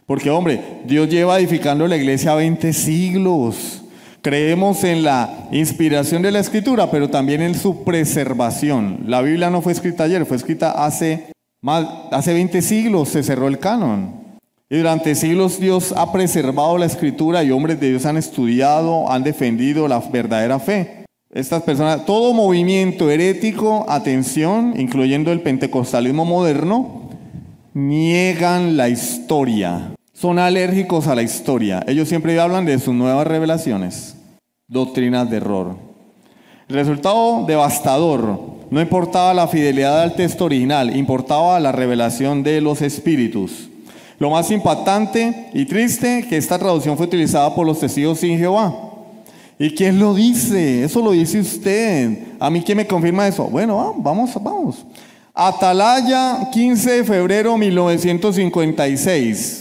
Porque, hombre, Dios lleva edificando la iglesia 20 siglos. Creemos en la inspiración de la Escritura, pero también en su preservación. La Biblia no fue escrita ayer, fue escrita hace 20 siglos, se cerró el canon. Y durante siglos Dios ha preservado la Escritura y hombres de Dios han estudiado, han defendido la verdadera fe. Estas personas, todo movimiento herético, atención, incluyendo el pentecostalismo moderno, niegan la historia. Son alérgicos a la historia. Ellos siempre hablan de sus nuevas revelaciones, doctrinas de error. El resultado devastador. No importaba la fidelidad al texto original, importaba la revelación de los espíritus. Lo más impactante y triste, que esta traducción fue utilizada por los testigos sin Jehová. ¿Y quién lo dice? Eso lo dice usted. ¿A mí quién me confirma eso? Bueno, vamos. Atalaya, 15 de febrero 1956.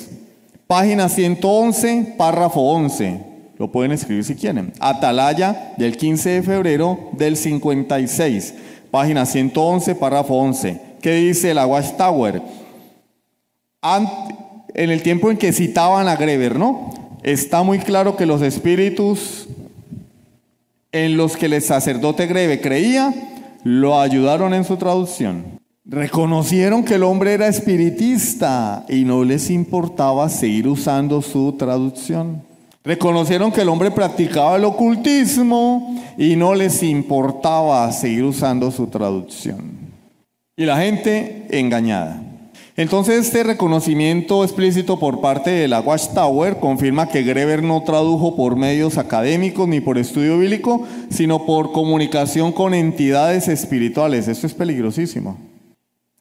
Página 111, párrafo 11. Lo pueden escribir si quieren. Atalaya, del 15 de febrero del 56. Página 111, párrafo 11. ¿Qué dice la Watchtower? En el tiempo en que citaban a Greber, ¿no? Está muy claro que los espíritus en los que el sacerdote Greber creía, lo ayudaron en su traducción. Reconocieron que el hombre era espiritista y no les importaba seguir usando su traducción. Reconocieron que el hombre practicaba el ocultismo y no les importaba seguir usando su traducción. Y la gente engañada. Entonces este reconocimiento explícito por parte de la Watchtower confirma que Greber no tradujo por medios académicos ni por estudio bíblico, sino por comunicación con entidades espirituales. Esto es peligrosísimo.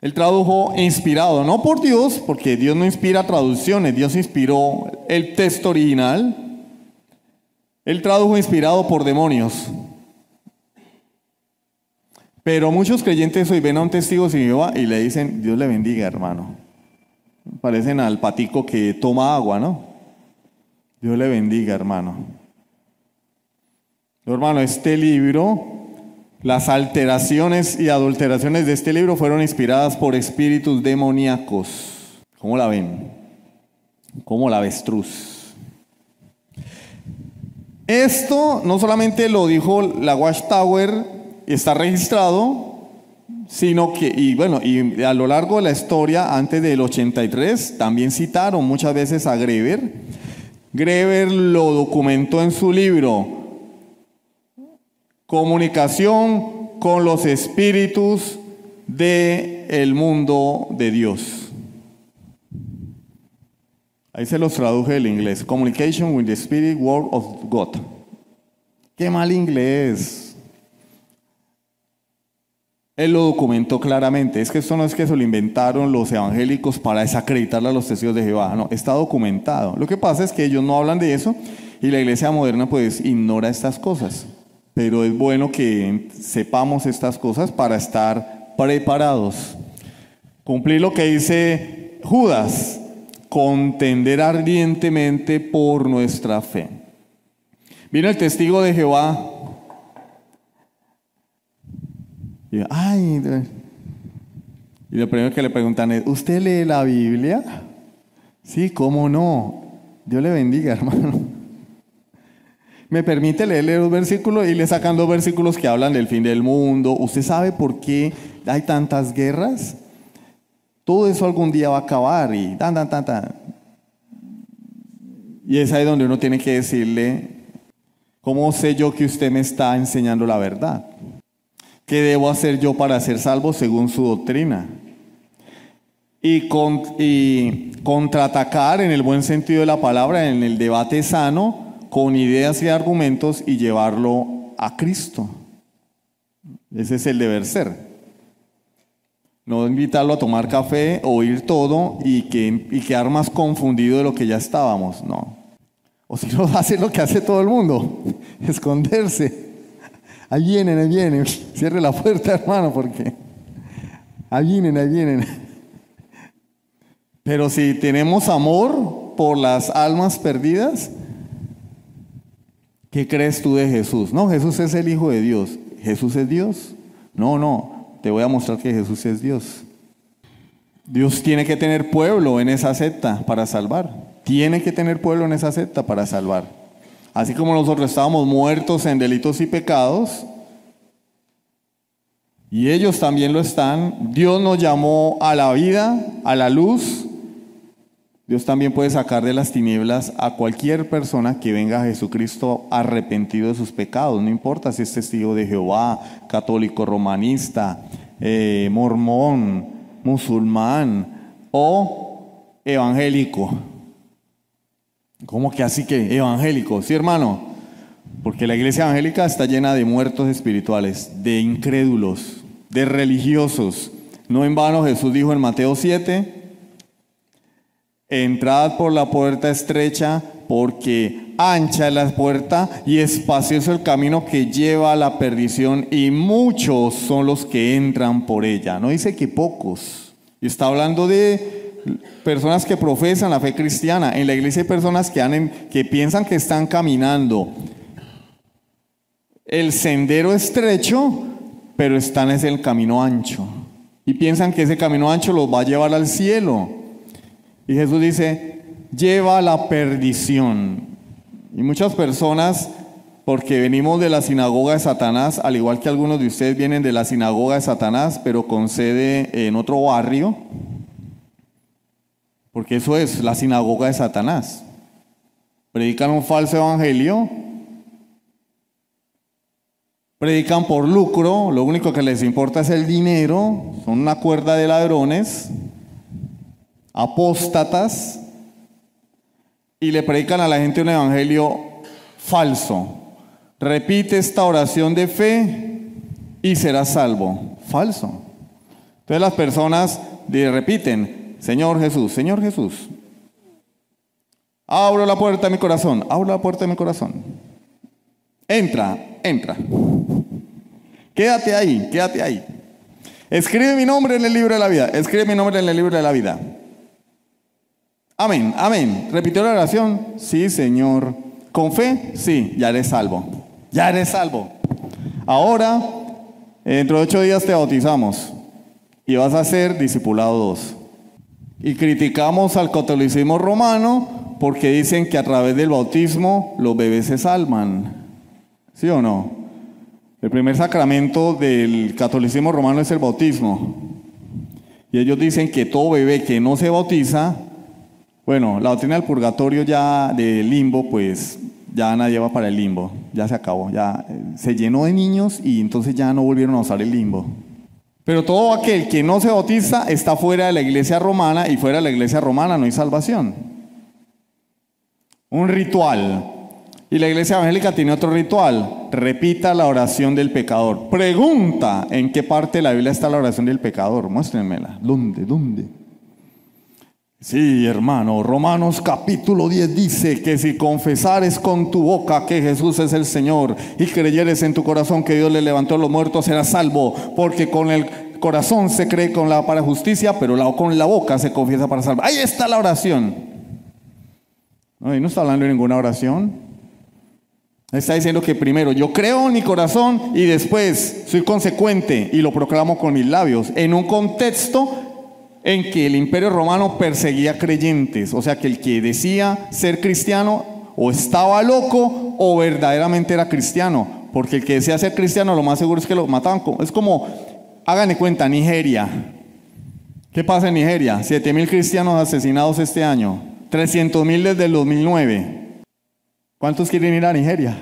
Él tradujo inspirado, no por Dios, porque Dios no inspira traducciones, Dios inspiró el texto original. Él tradujo inspirado por demonios. Pero muchos creyentes hoy ven a un testigo sin Jehová y le dicen, Dios le bendiga, hermano. Parecen al patico que toma agua, ¿no? Dios le bendiga, hermano. Hermano, este libro, las alteraciones y adulteraciones de este libro fueron inspiradas por espíritus demoníacos. ¿Cómo la ven? Como la avestruz. Esto no solamente lo dijo la Watchtower, está registrado, sino que, y a lo largo de la historia, antes del 83, también citaron muchas veces a Greber. Greber lo documentó en su libro, Comunicación con los espíritus del mundo de Dios. Ahí se los traduje del inglés. Communication with the Spirit World of God. ¡Qué mal inglés! Él lo documentó claramente. Es que esto no es que se lo inventaron los evangélicos para desacreditarle a los testigos de Jehová. No, está documentado. Lo que pasa es que ellos no hablan de eso y la iglesia moderna pues ignora estas cosas. Pero es bueno que sepamos estas cosas para estar preparados. Cumplir lo que dice Judas, contender ardientemente por nuestra fe. Vino el testigo de Jehová. Y lo primero que le preguntan es, ¿usted lee la Biblia? Sí, ¿cómo no? Dios le bendiga, hermano. Me permite leerle los versículos y le sacan 2 versículos que hablan del fin del mundo. ¿Usted sabe por qué hay tantas guerras? Todo eso algún día va a acabar y Y es ahí donde uno tiene que decirle, ¿cómo sé yo que usted me está enseñando la verdad? ¿Qué debo hacer yo para ser salvo según su doctrina? Y contraatacar en el buen sentido de la palabra, en el debate sano, con ideas y argumentos y llevarlo a Cristo. Ese es el deber ser. No invitarlo a tomar café, oír todo y quedar más confundido de lo que ya estábamos, no. O si no, hacer lo que hace todo el mundo, esconderse. Ahí vienen. Cierre la puerta, hermano, porque ahí vienen. Pero si tenemos amor por las almas perdidas, ¿qué crees tú de Jesús? No, Jesús es el Hijo de Dios. ¿Jesús es Dios? No, te voy a mostrar que Jesús es Dios. Dios tiene que tener pueblo en esa secta para salvar. Tiene que tener pueblo en esa secta para salvar. Así como nosotros estábamos muertos en delitos y pecados, y ellos también lo están, Dios nos llamó a la vida, a la luz. Dios también puede sacar de las tinieblas a cualquier persona que venga a Jesucristo arrepentido de sus pecados. No importa si es testigo de Jehová, católico romanista, mormón, musulmán, o evangélico. ¿Cómo que así que evangélico? Sí, hermano, porque la iglesia evangélica está llena de muertos espirituales, de incrédulos, de religiosos. No en vano Jesús dijo en Mateo 7, entrad por la puerta estrecha, porque ancha es la puerta y espacioso el camino que lleva a la perdición, y muchos son los que entran por ella. No dice que pocos. Está hablando de personas que profesan la fe cristiana. En la iglesia hay personas que piensan que están caminando el sendero estrecho, pero están en el camino ancho. Y piensan que ese camino ancho los va a llevar al cielo. Y Jesús dice, lleva a la perdición. Y muchas personas, porque venimos de la sinagoga de Satanás, al igual que algunos de ustedes vienen de la sinagoga de Satanás, pero con sede en otro barrio, porque eso es la sinagoga de Satanás. Predican un falso evangelio, predican por lucro, lo único que les importa es el dinero, son una cuerda de ladrones, apóstatas, y le predican a la gente un evangelio falso. Repite esta oración de fe y serás salvo. Falso. Entonces las personas repiten, Señor Jesús, Señor Jesús, abro la puerta de mi corazón, abro la puerta de mi corazón. Entra, entra. Quédate ahí, quédate ahí. Escribe mi nombre en el libro de la vida, escribe mi nombre en el libro de la vida. Amén, amén. ¿Repitió la oración? Sí, Señor. ¿Con fe? Sí, ya eres salvo. Ya eres salvo. Ahora, dentro de 8 días te bautizamos y vas a ser discipulado 2. Y criticamos al catolicismo romano porque dicen que a través del bautismo los bebés se salvan. ¿Sí o no? El primer sacramento del catolicismo romano es el bautismo. Y ellos dicen que todo bebé que no se bautiza, bueno, la doctrina del purgatorio ya del limbo, pues ya nadie va para el limbo, ya se acabó, ya se llenó de niños y entonces ya no volvieron a usar el limbo. Pero todo aquel que no se bautiza está fuera de la iglesia romana, y fuera de la iglesia romana no hay salvación. Un ritual. Y la iglesia evangélica tiene otro ritual. Repita la oración del pecador. Pregunta en qué parte de la Biblia está la oración del pecador. Muéstrenmela. ¿Dónde? Sí, hermano, Romanos capítulo 10 dice que si confesares con tu boca que Jesús es el Señor y creyeres en tu corazón que Dios le levantó a los muertos, serás salvo, porque con el corazón se cree para justicia, pero con la boca se confiesa para salvar. Ahí está la oración. No, ahí no está hablando de ninguna oración. Está diciendo que primero yo creo en mi corazón y después soy consecuente y lo proclamo con mis labios, en un contexto en que el Imperio Romano perseguía creyentes. O sea que el que decía ser cristiano o estaba loco o verdaderamente era cristiano, porque el que decía ser cristiano lo más seguro es que lo mataban. Es como, háganle cuenta, Nigeria. ¿Qué pasa en Nigeria? 7,000 cristianos asesinados este año, 300,000 desde el 2009. ¿Cuántos quieren ir a Nigeria?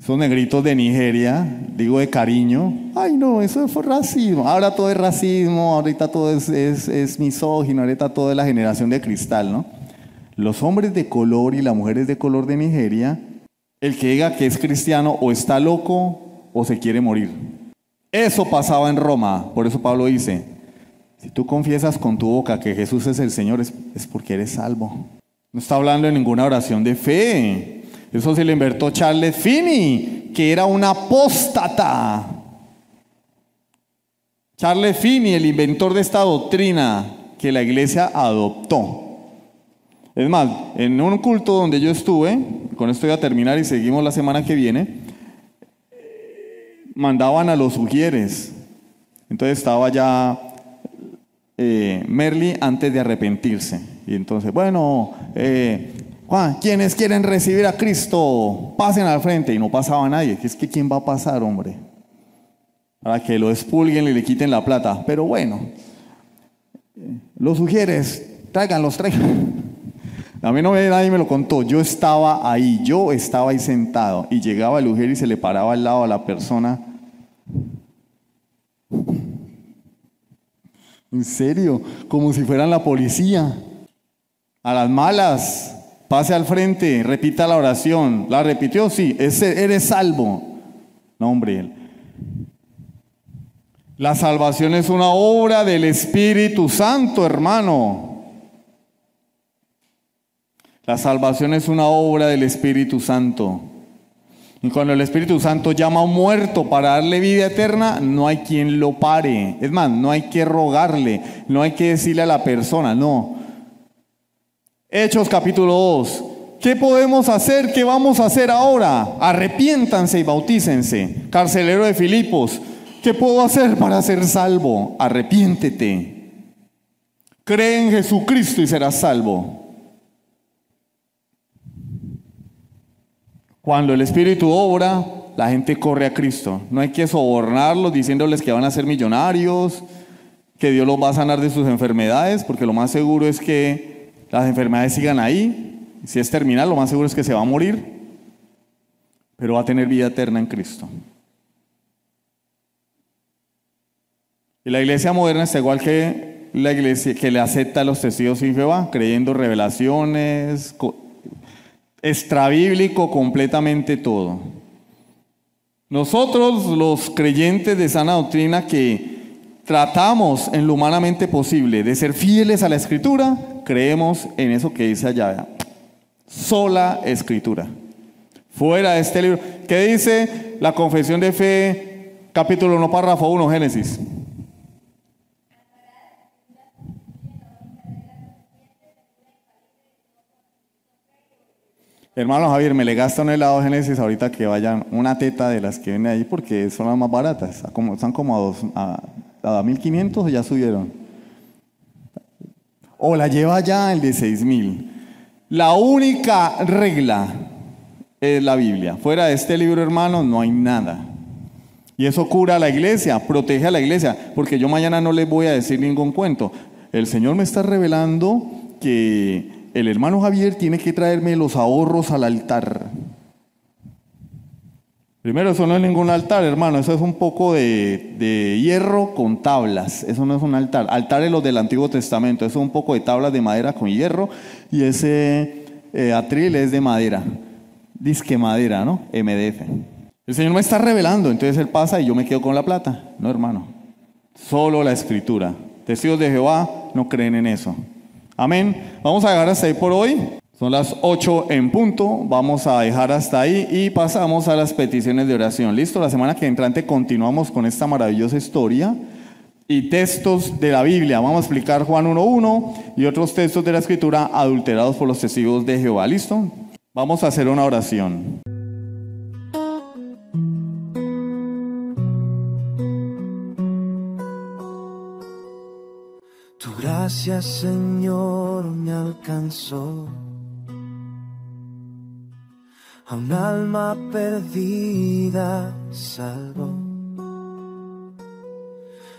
Esos negritos de Nigeria, digo de cariño. Ay, no, eso fue racismo. Ahora todo es racismo, ahorita todo es misógino, ahorita todo es la generación de cristal, ¿no? Los hombres de color y las mujeres de color de Nigeria, el que diga que es cristiano o está loco o se quiere morir. Eso pasaba en Roma. Por eso Pablo dice, si tú confiesas con tu boca que Jesús es el Señor, es porque eres salvo. No está hablando de ninguna oración de fe. Eso se lo inventó Charles Finney, que era un apóstata. Charles Finney, el inventor de esta doctrina que la iglesia adoptó. Es más, en un culto donde yo estuve, con esto voy a terminar y seguimos la semana que viene, mandaban a los ujieres. Entonces estaba ya Merly antes de arrepentirse. Y entonces, bueno, ¿quiénes quieren recibir a Cristo? Pasen al frente. Y no pasaba nadie. Es que ¿quién va a pasar, hombre? Para que lo expulguen y le quiten la plata. Pero bueno, los ujieres, tráiganlos. A mí nadie me lo contó. Yo estaba ahí sentado. Y llegaba el ujier y se le paraba al lado a la persona. En serio, como si fueran la policía. A las malas, pase al frente, repita la oración. ¿La repitió? Sí, eres salvo. No, hombre. La salvación es una obra del Espíritu Santo, hermano. La salvación es una obra del Espíritu Santo. Y cuando el Espíritu Santo llama a un muerto para darle vida eterna, no hay quien lo pare. Es más, no hay que rogarle, no hay que decirle a la persona, no. Hechos capítulo 2. ¿Qué podemos hacer? ¿Qué vamos a hacer ahora? Arrepiéntanse y bautícense. Carcelero de Filipos. ¿Qué puedo hacer para ser salvo? Arrepiéntete. Cree en Jesucristo y serás salvo. Cuando el Espíritu obra, la gente corre a Cristo. No hay que sobornarlos diciéndoles que van a ser millonarios, que Dios los va a sanar de sus enfermedades, porque lo más seguro es que las enfermedades sigan ahí. Si es terminal, lo más seguro es que se va a morir, pero va a tener vida eterna en Cristo. Y la iglesia moderna está igual que la iglesia que le acepta a los testigos de Jehová, creyendo revelaciones, extrabíblico completamente todo. Nosotros, los creyentes de sana doctrina, que tratamos en lo humanamente posible de ser fieles a la Escritura, creemos en eso que dice allá, sola Escritura. Fuera de este libro. ¿Qué dice la Confesión de Fe, capítulo 1, párrafo 1, Génesis? Hermano Javier, me le gasta un helado Génesis ahorita que vayan una teta de las que vienen ahí porque son las más baratas. Están como a 1.500 o ya subieron. O la lleva ya el de 6.000. La única regla es la Biblia. Fuera de este libro, hermano, no hay nada. Y eso cura a la iglesia, protege a la iglesia, porque yo mañana no les voy a decir ningún cuento. El Señor me está revelando que el hermano Javier tiene que traerme los ahorros al altar. Primero, eso no es ningún altar, hermano. Eso es un poco de hierro con tablas. Eso no es un altar. Altares los del Antiguo Testamento. Eso es un poco de tablas de madera con hierro. Y ese atril es de madera. Disque madera, ¿no? MDF. El Señor me está revelando. Entonces Él pasa y yo me quedo con la plata. No, hermano. Solo la Escritura. Testigos de Jehová no creen en eso. Amén. Vamos a dejar hasta ahí por hoy. Son las 8 en punto. Vamos a dejar hasta ahí y pasamos a las peticiones de oración. ¿Listo? La semana que entrante continuamos con esta maravillosa historia y textos de la Biblia. Vamos a explicar Juan 1:1 y otros textos de la Escritura adulterados por los testigos de Jehová. ¿Listo? Vamos a hacer una oración. Tu gracia, Señor, me alcanzó. A un alma perdida salvó.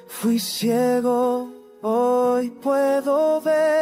Fui ciego, hoy puedo ver.